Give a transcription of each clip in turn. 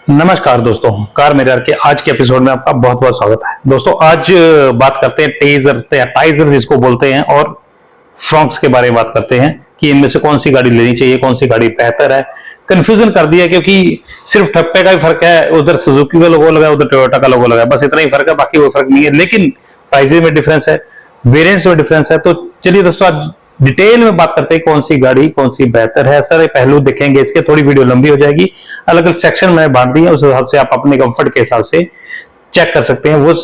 नमस्कार दोस्तों, car mirror के आज के एपिसोड में आपका बहुत बहुत स्वागत है। दोस्तों आज बात करते हैं टेजर या टाइजर जिसको बोलते हैं और फ्रॉन्क्स के बारे में बात करते हैं कि इनमें से कौन सी गाड़ी लेनी चाहिए, कौन सी गाड़ी बेहतर है। कंफ्यूजन कर दिया क्योंकि सिर्फ ठप्पे का ही फर्क है, उधर सुजुकी का लोगो लगा है, उधर टोयोटा का लोगो लगा है, बस इतना ही फर्क है, बाकी वो फर्क नहीं है। लेकिन प्राइसेज में डिफरेंस है, वेरिएंट्स में डिफरेंस है। तो चलिए दोस्तों आज डिटेल में बात करते हैं कौन सी गाड़ी कौन सी बेहतर है। सारे पहलू देखेंगे इसके, थोड़ी वीडियो लंबी हो जाएगी। अलग अलग सेक्शन में बांट दी है, उस हिसाब से आप अपने कंफर्ट के हिसाब से चेक कर सकते हैं। वो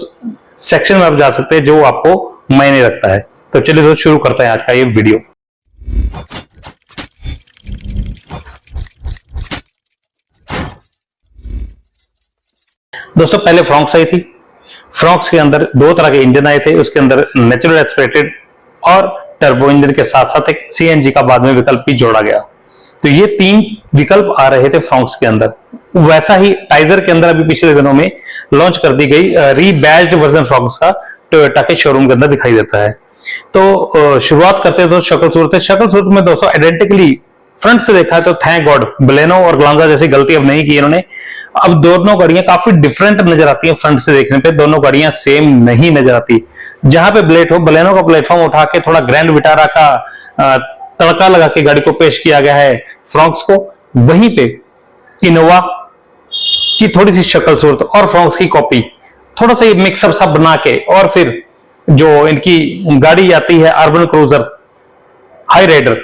सेक्शन में आप जा सकते हैं जो आपको मायने रखता है। तो चलिए दोस्तों शुरू करते हैं आज का ये वीडियो। दोस्तों पहले फ्रॉन्क्स आई थी। फ्रॉन्क्स के अंदर दो तरह के इंजन आए थे, उसके अंदर नेचुरल एस्पिरेटेड और टर्बो इंजन के साथ साथ एक सीएनजी का बाद में विकल्प भी जोड़ा गया। तो ये तीन विकल्प आ रहे थे फ्रॉन्क्स के अंदर। वैसा ही टाइजर के अंदर अभी पिछले दिनों में लॉन्च कर दी गई रीबैज्ड वर्जन फ्रॉन्क्स का टोयोटा के शोरूम के अंदर दिखाई देता है। तो शुरुआत करते हैं तो शक्ल सूरत में दोस्तों आइडेंटिकली फ्रंट से देखा है तो थैंक गॉड बलेनो और ग्लांजा जैसी गलती अब नहीं की इन्होंने। अब दोनों गाड़ियां काफी डिफरेंट नजर आती हैं फ्रंट से देखने पे, दोनों गाड़ियां सेम नहीं नजर आती। जहां पे बलेनो का प्लेटफॉर्म उठा के थोड़ा ग्रैंड विटारा का तड़का लगा के गाड़ी को पेश किया गया है फ्रॉन्क्स को, वहीं पे इनोवा की थोड़ी सी शक्ल सूरत और फ्रॉन्क्स की कॉपी थोड़ा सा मिक्सअप सा बना के, और फिर जो इनकी गाड़ी आती है अर्बन क्रूजर हाई राइडर,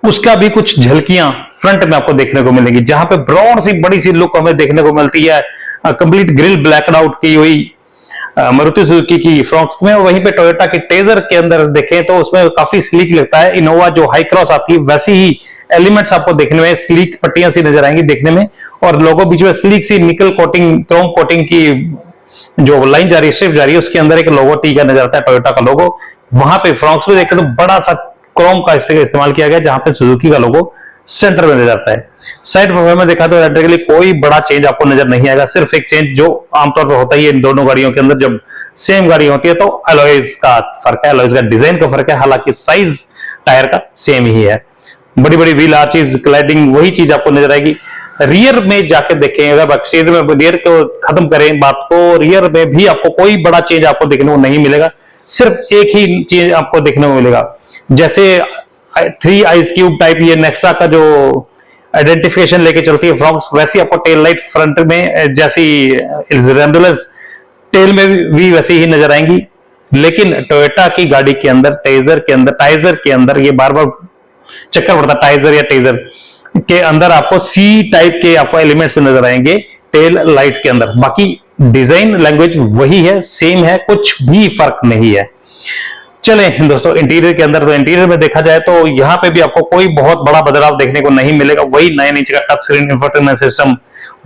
उसका भी कुछ झलकियां फ्रंट में आपको देखने को मिलेगी, जहां पे ब्रॉड सी बड़ी सी लुक हमें देखने को मिलती है। कंप्लीट ग्रिल ब्लैकड आउट की हुई मारुति सुजुकी की फ्रॉन्क्स में। वहीं पे टोयोटा की टेजर के अंदर देखें तो उसमें काफी स्लीक लगता है। इनोवा जो हाई क्रॉस आती है वैसी ही एलिमेंट्स आपको देखने में, स्लीक पट्टियां सी नजर आएंगी देखने में, और लोगो बीच में स्लीक सी निकल कोटिंग क्रोम कोटिंग की जो लाइन जा रही है, स्ट्रिप जा रही है, उसके अंदर एक लोगो टी का नजर आता है, टोयोटा का लोगो। वहां पे फ्रॉन्क्स में देखें तो बड़ा सा क्रोम का इस्तेमाल किया गया, जहां पे सुजुकी का लोगो सेंटर में नजर आता है। साइड प्रोफाइल में देखा तो इलेक्ट्रिकली कोई बड़ा चेंज आपको नजर नहीं आएगा। सिर्फ एक चेंज जो आमतौर पर होता ही है इन दोनों गाड़ियों के अंदर, जब सेम गाड़ी होती है तो अलॉयज का फर्क है, अलॉयज का डिजाइन का फर्क है। हालांकि साइज टायर का सेम ही है। बड़ी बड़ी व्हील आर्चेज, क्लैडिंग, वही चीज आपको नजर आएगी। रियर में जाके देखें, अगर एक्सटीरियर में रियर को खत्म करें बात को, रियर में भी आपको कोई बड़ा चेंज आपको देखने को नहीं मिलेगा। सिर्फ एक ही चीज आपको देखने को मिलेगा, जैसे 3 आइस क्यूब टाइप ये नेक्सा का जो आइडेंटिफिकेशन लेके चलती है फ्रॉन्क्स, वैसी आपको टेल लाइट फ्रंट में जैसी रेंडुलस टेल में भी वैसी ही नजर आएंगी। लेकिन टोयोटा की गाड़ी के अंदर टाइजर के अंदर ये बार बार चक्कर पड़ता है, टाइजर या टेजर के अंदर आपको सी टाइप के आपको एलिमेंट्स नजर आएंगे टेल लाइट के अंदर। बाकी डिजाइन लैंग्वेज वही है, सेम है, कुछ भी फर्क नहीं है। चले दोस्तों इंटीरियर के अंदर, तो इंटीरियर में देखा जाए तो यहां पे भी आपको कोई बहुत बड़ा बदलाव देखने को नहीं मिलेगा। वही 9 इंच का touch screen infotainment system,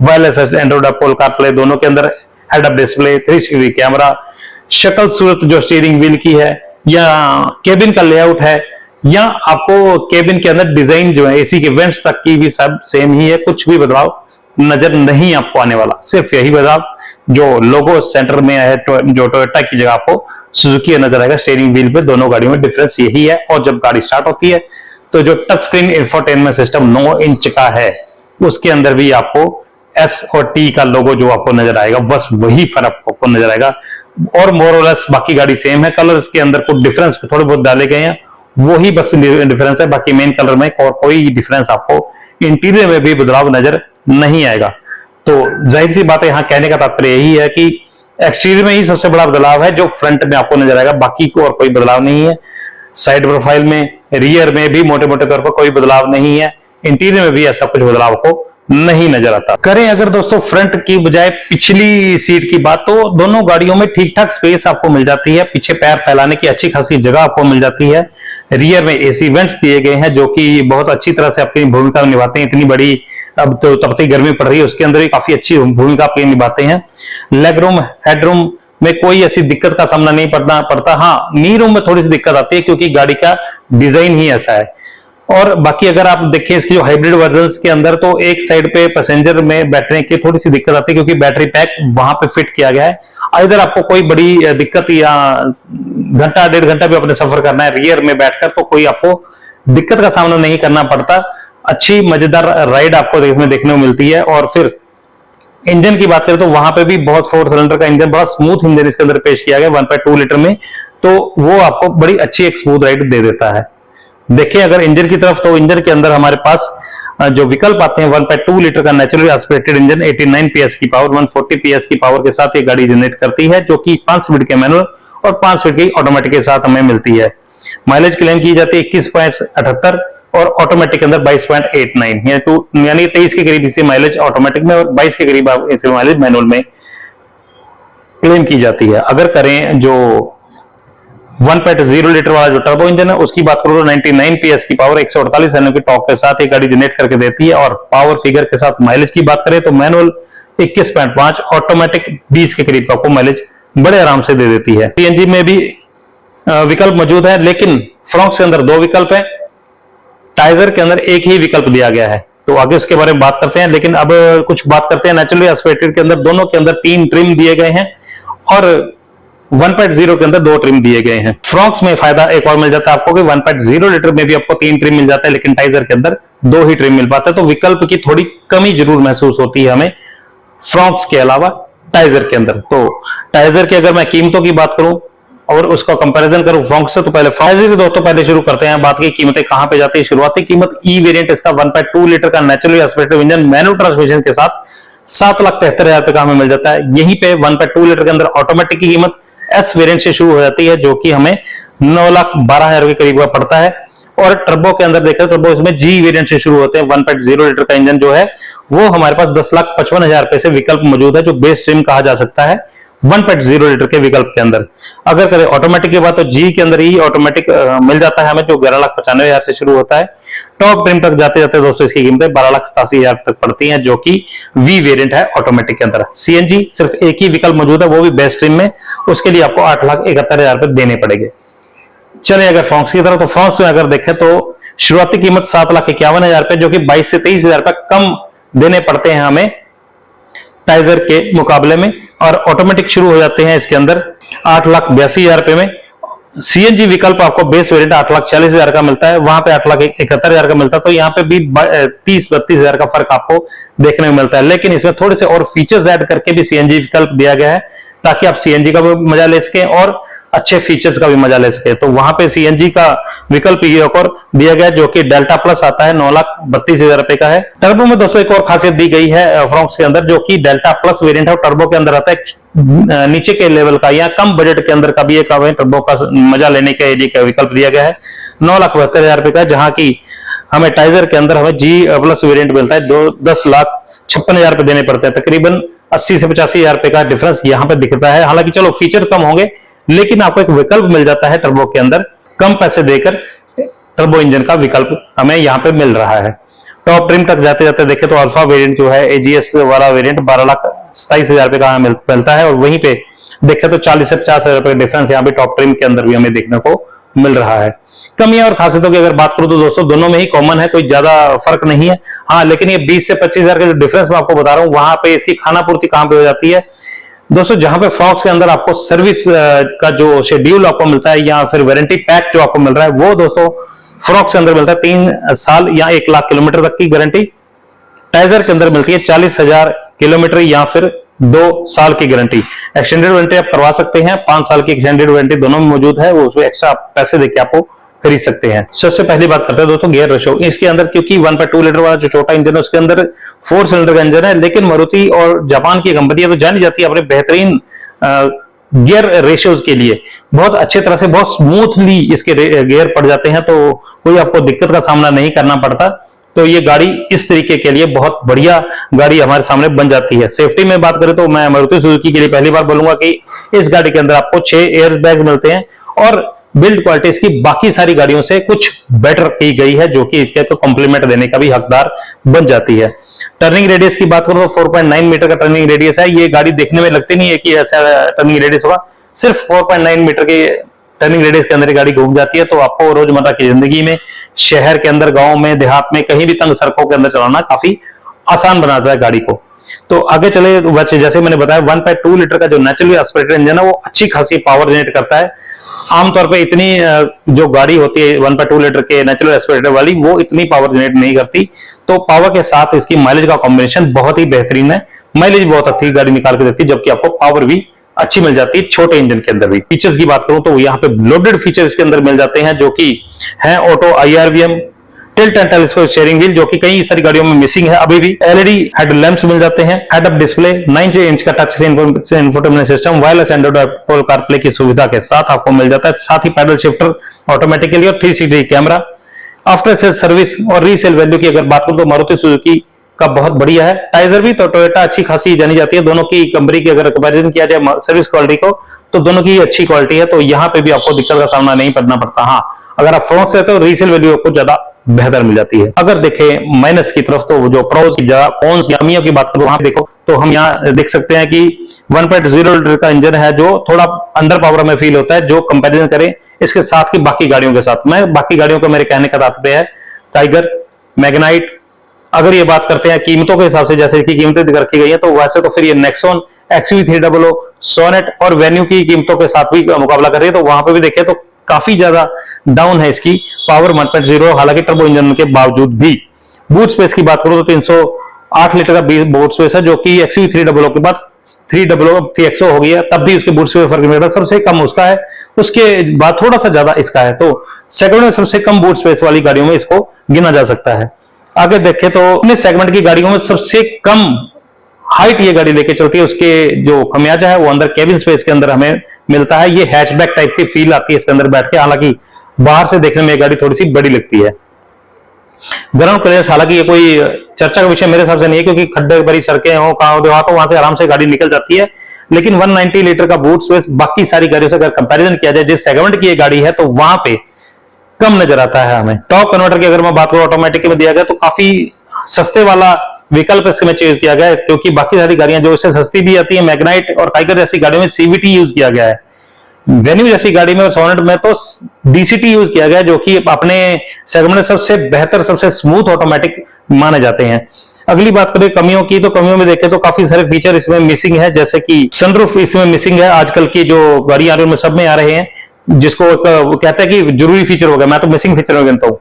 wireless Android Apple CarPlay दोनों के अंदर, हेड अप डिस्प्ले, 360 कैमरा, शक्ल सूरत जो स्टीयरिंग व्हील की है या केबिन का लेआउट है, या आपको केबिन के अंदर डिजाइन जो है एसी के वेंट्स तक की भी सब सेम ही है। कुछ भी बदलाव नजर नहीं आपको आने वाला। सिर्फ यही बदलाव जो लोगो सेंटर में है, जो टोयोटा की जगह आपको सुजुकी नजर आएगा स्टीयरिंग व्हील पे। दोनों गाड़ियों में डिफरेंस यही है। और जब गाड़ी स्टार्ट होती है तो जो touch screen infotainment system 9 inch का है, उसके अंदर भी आपको एस और टी का लोगो जो आपको नजर आएगा, बस वही फर्क आपको नजर आएगा। और मोर और लेस बाकी गाड़ी सेम है। कलर्स के अंदर कुछ डिफरेंस थोड़े बहुत डाले गए हैं, वही बस डिफरेंस है। बाकी मेन कलर में और कोई डिफरेंस आपको इंटीरियर में भी बदलाव नजर नहीं आएगा। तो जाहिर सी बात है, यहां कहने का तात्पर्य यही है कि एक्सटीरियर में ही सबसे बड़ा बदलाव है जो फ्रंट में आपको नजर आएगा, बाकी को और कोई बदलाव नहीं है। साइड प्रोफाइल में, रियर में भी मोटे मोटे तौर पर कोई बदलाव नहीं है। इंटीरियर में भी ऐसा कुछ बदलाव को नहीं नजर आता। करें अगर दोस्तों फ्रंट की बजाय पिछली सीट की बात, तो दोनों गाड़ियों में ठीक ठाक स्पेस आपको मिल जाती है। पीछे पैर फैलाने की अच्छी खासी जगह आपको मिल जाती है। रियर में एसी वेंट्स दिए गए हैं जो कि बहुत अच्छी तरह से अपनी भूमिका निभाते हैं। इतनी बड़ी अब तो तपती गर्मी पड़ रही है, उसके अंदर भी काफी अच्छी भूमिका आपकी निभाते हैं। लेग रूम, हेडरूम में कोई ऐसी दिक्कत का सामना नहीं पड़ता। हाँ, नी रूम में थोड़ी सी दिक्कत आती है क्योंकि गाड़ी का डिजाइन ही ऐसा है। और बाकी अगर आप देखें इसकी जो हाइब्रिड वर्जन्स के अंदर, तो एक साइड पे पैसेंजर में बैठने की थोड़ी सी दिक्कत आती है क्योंकि बैटरी पैक वहां पे फिट किया गया है। इधर आपको कोई बड़ी दिक्कत या घंटा 1.5 घंटा भी अपने सफर करना है रियर में बैठकर, तो कोई आपको दिक्कत का सामना नहीं करना पड़ता। अच्छी मजेदार राइड आपको देखने को मिलती है। और फिर इंजन की बात करें तो वहां पे भी बहुत 4 सिलेंडर का इंजन, बड़ा स्मूथ इंजन इसके अंदर पेश किया गया 1.2 लीटर में, तो वो आपको बड़ी अच्छी एक स्मूथ राइड दे देता है। देखिए अगर इंजन की तरफ, तो इंजन के अंदर हमारे पास जो विकल्प आते हैं, 1.2 लीटर का नेचुरली एस्पिरेटेड इंजन 89 पीएस की पावर, 140 पीएस की पावर के साथ ये गाड़ी जनरेट करती है, जो कि 5 स्पीड के मैनुअल और 5 स्पीड की ऑटोमेटिक के साथ हमें मिलती है। माइलेज क्लेम की जाती है 21.78 और ऑटोमेटिक के अंदर 22.89, यानी 23 के करीब इसे माइलेज ऑटोमेटिक में और 22 के करीब इसे माइलेज मैनुअल में क्लेम की जाती है। अगर करें जो 1.0 लीटर वाला जो टर्बो इंजन है उसकी बात करो तो 99 पीएस की पावर, 148 एनएम की टॉर्क के साथ ये गाड़ी जनरेट करके देती है। और पावर फिगर के साथ माइलेज की बात करें तो मैनुअल 21.5, ऑटोमेटिक 20 के करीब आपको माइलेज बड़े आराम से दे देती है। सीएनजी में भी विकल्प मौजूद है, लेकिन फ्रॉक्स के अंदर 2 विकल्प है, टाइगर के अंदर एक ही विकल्प दिया गया है। तो आगे उसके बारे में बात करते हैं, लेकिन अब कुछ बात करते हैं नेचुरली एस्पिरेटेड के अंदर। दोनों के अंदर 3 ट्रिम दिए गए हैं और 1.0 के अंदर 2 ट्रिम दिए गए हैं। फ्रॉक्स में फायदा एक और मिल जाता है आपको कि 1.0 लीटर में भी आपको 3 ट्रिम मिल जाता है, लेकिन टाइगर के अंदर 2 ही ट्रिम मिल पाता है। तो विकल्प की थोड़ी कमी जरूर महसूस होती है हमें फ्रॉक्स के अलावा टाइगर के अंदर। तो टाइगर की अगर मैं कीमतों की बात करूं और उसका कंपैरिजन करूं फ्रॉक्स से, तो पहले टाइगर से दोस्तों पहले शुरू करते हैं। बात की कीमतें कहां पे जाती है। शुरुआती कीमत ई वेरिएंट इसका 1.2 लीटर का naturally aspirated engine manual transmission के साथ 7,73,000 रुपए का हमें मिल जाता है। यहीं पे 1.2 लीटर के अंदर ऑटोमेटिक की कीमत एस वेरिएंट से शुरू हो जाती है, जो कि हमें 9,12,000 के करीब पड़ता है। और टर्बो के अंदर देखा टर्बो इसमें जी वेरिएंट से शुरू होते हैं। 1.0 लीटर का इंजन जो है वो हमारे पास 10,55,000 रुपए से विकल्प मौजूद है, जो बेस ट्रिम कहा जा सकता है 1.0 लीटर के विकल्प के अंदर। अगर करें ऑटोमेटिक की बात तो जी के अंदर ही ऑटोमेटिक मिल जाता है हमें, जो 11,95,000 से शुरू होता है। टॉप ट्रिम तक जाते जाते दोस्तों इसकी कीमतें 12,87,000 तक पड़ती हैं, जो कि वी वेरिएंट है ऑटोमेटिक के अंदर। सीएनजी सिर्फ एक ही विकल्प मौजूद है, वो भी बेस्ट ट्रिम में, उसके लिए आपको 8,71,000 रुपए देने पड़ेंगे। चलिए अगर फ्रॉक्स की तरफ, तो फ्रॉक्स में अगर देखें तो शुरुआती कीमत 7,51,000 रुपए, जो कि 22 से 23,000 रुपए कम देने पड़ते हैं हमें टाइगर के मुकाबले में। और ऑटोमेटिक शुरू हो जाते हैं इसके अंदर 8,82,000 रुपए में। सीएनजी विकल्प आपको बेस वेरिएंट 8,40,000 का मिलता है, वहां पे 8,71,000 का मिलता है। तो यहाँ पे भी 30-32,000 का फर्क आपको देखने में मिलता है। लेकिन इसमें थोड़े से और फीचर्स ऐड करके भी सीएनजी विकल्प दिया गया है, ताकि आप सीएनजी का भी मजा ले सकें और अच्छे फीचर्स का भी मजा ले सके। तो वहां पे सीएनजी का विकल्प एक और दिया गया, जो कि डेल्टा प्लस आता है, 9,32,000 रुपए का है। टर्बो में दोस्तों एक और खासियत दी गई है फ्रॉक्स के अंदर, जो कि डेल्टा प्लस वेरिएंट है, टर्बो के अंदर आता है नीचे के लेवल का या कम बजट के अंदर का भी एक टर्बो का मजा लेने के लिए विकल्प दिया गया है, 9,72,000 रुपए का। जहां की हमें टाइगर के अंदर हमें जी प्लस वेरिएंट मिलता है, 10,56,000 रुपए देने पड़ते हैं। तकरीबन 80 से 85,000 रुपए का डिफरेंस यहाँ पे दिखता है। हालांकि चलो फीचर कम होंगे, लेकिन आपको एक विकल्प मिल जाता है टर्बो के अंदर, कम पैसे देकर टर्बो इंजन का विकल्प हमें यहाँ पे मिल रहा है। टॉप ट्रिम तक जाते जाते देखें तो अल्फा वेरिएंट जो है, एजीएस वाला वेरिएंट 12,27,000 रुपए का मिलता है। और वहीं पे देखें तो 40 से 50,000 रुपए का डिफरेंस यहाँ पे टॉप ट्रिम के अंदर भी हमें देखने को मिल रहा है। कमियां और खासियतों की अगर बात करूं तो दोस्तों दोनों में ही कॉमन है, कोई ज्यादा फर्क नहीं है। हाँ, लेकिन ये 20 से 25,000 का जो डिफरेंस मैं आपको बता रहा हूँ, वहां पे इसकी खाना पूर्ति कहां पे हो जाती है दोस्तों, जहां पे फ्रॉक्स के अंदर आपको सर्विस का जो शेड्यूल आपको मिलता है या फिर वारंटी पैक जो आपको मिल रहा है, वो दोस्तों फ्रॉक्स के अंदर मिलता है 3 साल या 1 लाख किलोमीटर तक की गारंटी। टाइगर के अंदर मिलती है 40,000 किलोमीटर या फिर 2 साल की गारंटी। एक्सटेंडेड वारंटी आप करवा सकते हैं, 5 साल की एक्सटेंडेड वारंटी दोनों में मौजूद है, वो उसमें एक्स्ट्रा पैसे देके आपको खरीद सकते हैं। सबसे पहली बात करते हैं दोस्तों गियर रेशो। इसके अंदर क्योंकि 1.2 लीटर वाला जो छोटा इंजन है उसके अंदर 4 सिलेंडर का इंजन है, लेकिन मारुति और जापान की कंपनियां तो जानी जाती है अपने बेहतरीन गियर रेशियोज के लिए। बहुत अच्छे तरह से बहुत स्मूथली इसके गियर पड़ जाते हैं, तो कोई आपको दिक्कत का सामना नहीं करना पड़ता। तो ये गाड़ी इस तरीके के लिए बहुत बढ़िया गाड़ी हमारे सामने बन जाती है। सेफ्टी में बात करें तो मैं मारुति सुजुकी के लिए पहली बार बोलूंगा कि इस गाड़ी के अंदर आपको 6 एयर बैग मिलते हैं और बिल्ड क्वालिटी इसकी बाकी सारी गाड़ियों से कुछ बेटर की गई है, जो कि इसके तो कॉम्प्लीमेंट देने का भी हकदार बन जाती है। टर्निंग रेडियस की बात करो तो 4.9 मीटर का टर्निंग रेडियस है। ये गाड़ी देखने में लगती नहीं है कि ऐसा टर्निंग रेडियस होगा, सिर्फ 4.9 मीटर के टर्निंग रेडियस के अंदर गाड़ी घूम जाती है। तो आपको रोजमर्रा की जिंदगी में, शहर के अंदर, गांव में, देहात में, कहीं भी तंग सड़कों के अंदर चलाना काफी आसान बनाता है गाड़ी को। तो आगे चले, वैसे जैसे मैंने बताया 1.2 लीटर का जो नेचुरली एस्पिरेटेड इंजन है वो अच्छी खासी पावर जनरेट करता है। आमतौर पे इतनी जो गाड़ी होती है 1.2 लीटर के नेचुरल एस्पिरेटर वाली, वो इतनी पावर जनरेट नहीं करती। तो पावर के साथ इसकी माइलेज का कॉम्बिनेशन बहुत ही बेहतरीन है। माइलेज बहुत अच्छी गाड़ी निकाल के देती है, जबकि आपको पावर भी अच्छी मिल जाती है छोटे इंजन के अंदर भी। फीचर्स की बात करूं तो यहाँ पे लोडेड फीचर्स इसके अंदर मिल जाते हैं, जो कि है auto IRVM, tilt and telescope steering wheel, जो कि कई सारी गाड़ियों में मिसिंग है अभी भी। LED हेडलैम्प्स मिल जाते हैं, हेड अप डिस्प्ले, 9 इंच का touch infotainment system, wireless Android Apple CarPlay की सुविधा के साथ आपको मिल जाता है। साथ ही पैडल शिफ्टर ऑटोमेटिकली और 360 कैमरा। आफ्टर सेल सर्विस और रीसेल वैल्यू की अगर बात करूं तो मारुति सुजुकी का बहुत बढ़िया है। टाइजर भी तो टोयोटा अच्छी खासी जानी जाती है। दोनों की कंपनी की अगर कंपैरिजन किया जाए सर्विस क्वालिटी को, तो दोनों की अच्छी क्वालिटी है, तो यहाँ पे भी आपको दिक्कत का सामना नहीं करना पड़ता। हाँ, अगर आप फ्रंट से तो रीसेल वैल्यू आपको ज्यादा बेहतर मिल जाती है। अगर देखें माइनस की तरफ, तो जो प्रोज की जगह कॉन्स या कमियों की बात करूं, वहां देखो तो हम यहाँ देख सकते हैं कि 1.0 लीटर का इंजन है, जो थोड़ा अंडर पावर में फील होता है, जो कंपैरिजन करें इसके साथ की बाकी गाड़ियों के साथ। मैं बाकी गाड़ियों को मेरे कहने का तात्पर्य है टाइगर, मैग्नाइट। अगर ये बात करते हैं कीमतों के हिसाब से, जैसे कि कीमतें रखी गई है, तो वैसे तो फिर ये नेक्सॉन, XUV300, सोनेट और वेन्यू की कीमतों के साथ भी मुकाबला कर रही है, तो वहां पे भी देखें तो काफी ज्यादा डाउन है इसकी पावर 1.0, हालांकि टर्बो इंजन के बावजूद भी। बूट स्पेस की बात करूं तो 308 लीटर का बूट स्पेस है, जो कि XUV300 के बाद 300 हो गया, तब भी उसके बूट स्पेस फर्क नहीं पड़ता। सबसे कम उसका है, उसके बाद थोड़ा सा ज्यादा इसका है, तो सेगमेंट में सबसे कम बूट स्पेस वाली गाड़ियों में इसको गिना जा सकता है। आगे देखें तो अपने सेगमेंट की गाड़ियों में सबसे कम हाइट ये गाड़ी लेके चलती है। उसके जो खमियाजा है वो अंदर केबिन स्पेस के अंदर हमें मिलता है। ये हैचबैक टाइप की फील आती है इसके अंदर बैठ के, हालांकि बाहर से देखने में ये गाड़ी थोड़ी सी बड़ी लगती है। ग्राउंड क्लियरेंस, हालांकि ये कोई चर्चा का विषय मेरे हिसाब से नहीं है, क्योंकि खड्डे भरी सड़कें हो कहां हो तो वहां से आराम से गाड़ी निकल जाती है। लेकिन 190 लीटर का बूट स्पेस बाकी सारी गाड़ियों से अगर कंपैरिजन किया जाए, जिस सेगमेंट की ये गाड़ी है, तो वहां पे कम नजर आता है हमें। टॉप कन्वर्टर की अगर मैं बात करूं ऑटोमेटिक में दिया गया, तो काफी सस्ते वाला विकल्प इसमें चूज किया गया है, क्योंकि बाकी सारी गाड़ियां जो इससे सस्ती भी आती है, मैग्नाइट और टाइगर जैसी गाड़ियों में CVT यूज किया गया है। वेन्यू जैसी गाड़ी में, सोनेट में तो DCT यूज किया गया, जो कि अपने सेगमेंट में सबसे बेहतर, सबसे स्मूथ ऑटोमेटिक माने जाते हैं। अगली बात करें कमियों की, तो कमियों में देखें तो काफी सारे फीचर इसमें मिसिंग है, जैसे कि सनरूफ इसमें मिसिंग है। आजकल की जो गाड़ी आ रही है उनमें सब में आ रहे हैं, जिसको कहते हैं कि जरूरी फीचर हो गया, मैं तो मिसिंग फीचर में गिनता हूं,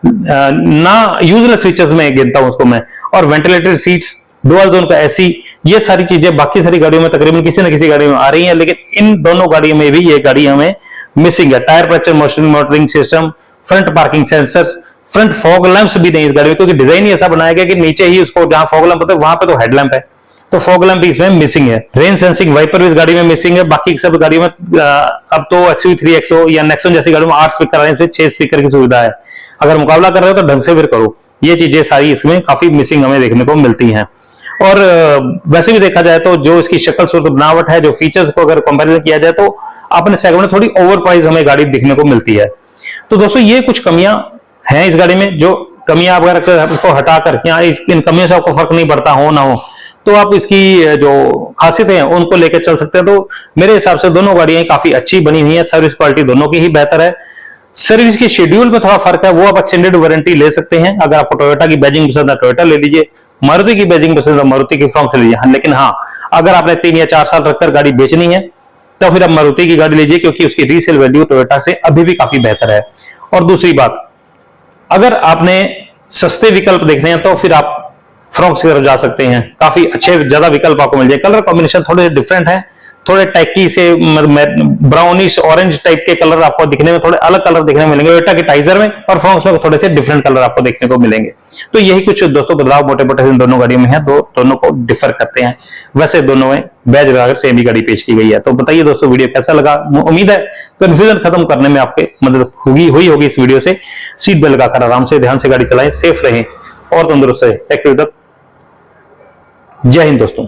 ना यूजलेस फीचर्स में गिनता हूं उसको मैं। और वेंटिलेटेड सीट्स, डुअल जोन का AC, ये सारी चीजें बाकी सारी गाड़ियों में तकरीबन किसी न किसी गाड़ी में आ रही हैं, लेकिन इन दोनों गाड़ियों में भी ये गाड़ी हमें मिसिंग है। Tyre pressure monitoring system, front parking sensors, front fog lamps भी नहीं इस गाड़ी में, क्योंकि डिजाइन ही ऐसा बनाया गया कि नीचे ही उसको जहां फॉग लैंप होता है वहां पे तो हेडलैम्प है, तो फॉग लैंप भी इसमें मिसिंग है। रेन सेंसिंग वाइपर भी इस गाड़ी में मिसिंग है। बाकी सब गाड़ियों में अब तो XUV3XO या नेक्सॉन जैसी गाड़ियों में 8 स्पीकर आ रहे हैं, इसमें 6 स्पीकर की सुविधा है। अगर मुकाबला कर रहे हो तो ढंग से फिर करो। ये चीजें सारी इसमें काफी मिसिंग हमें देखने को मिलती हैं। और वैसे भी देखा जाए तो जो इसकी शक्ल सूरत बनावट है, जो फीचर्स को अगर कंपैरिजन किया जाए, तो अपने सेगमेंट में थोड़ी ओवर प्राइस हमें गाड़ी दिखने को मिलती है। तो दोस्तों ये कुछ कमियां हैं इस गाड़ी में, जो कमियां अगर इसको हटा कर इन कमियों से आपको फर्क नहीं पड़ता हो ना हो, तो आप इसकी जो खासियतें हैं उनको लेकर चल सकते हैं। तो मेरे हिसाब से दोनों गाड़ियां काफी अच्छी बनी हुई है, सर्विस क्वालिटी दोनों की ही बेहतर है। सर्विस की शेड्यूल में थोड़ा फर्क है, वो आप एक्सटेंडेड वारंटी ले सकते हैं। अगर आपको टोयोटा की बैजिंग पसंद है टोयोटा ले लीजिए, मारुति की बैजिंग पसंद है मारुति की फ्रॉन्क से लीजिए। लेकिन हाँ, अगर आपने 3 या 4 साल रखकर गाड़ी बेचनी है, तो फिर आप मारुति की गाड़ी लीजिए, क्योंकि उसकी रीसेल वैल्यू टोयोटा से अभी भी काफी बेहतर है। और दूसरी बात, अगर आपने सस्ते विकल्प देखने हैं, तो फिर आप फ्रॉन्क की तरफ जा सकते हैं। काफी अच्छे ज्यादा विकल्प आपको मिल जाए। कलर कॉम्बिनेशन थोड़े डिफरेंट है, थोड़े टैकी से ब्राउनिश ऑरेंज टाइप के कलर आपको दिखने में, थोड़े अलग कलर देखने में मिलेंगे टोयोटा के टाइजर में, और फ्रॉन्क्स में थोड़े से डिफरेंट कलर आपको देखने को मिलेंगे। तो यही कुछ दोस्तों बदलाव मोटे मोटे इन दोनों गाड़ियों में है, दोनों को डिफर करते हैं। वैसे दोनों में बैज लगाकर सेम ही गाड़ी पेश की गई है। तो बताइए दोस्तों वीडियो कैसा लगा। उम्मीद है कंफ्यूजन खत्म करने में आपके मदद हुई होगी इस वीडियो से। सीट बेल्ट लगाकर आराम से ध्यान से गाड़ी चलाएं, सेफ रहें और तंदुरुस्त रहें। जय हिंद दोस्तों।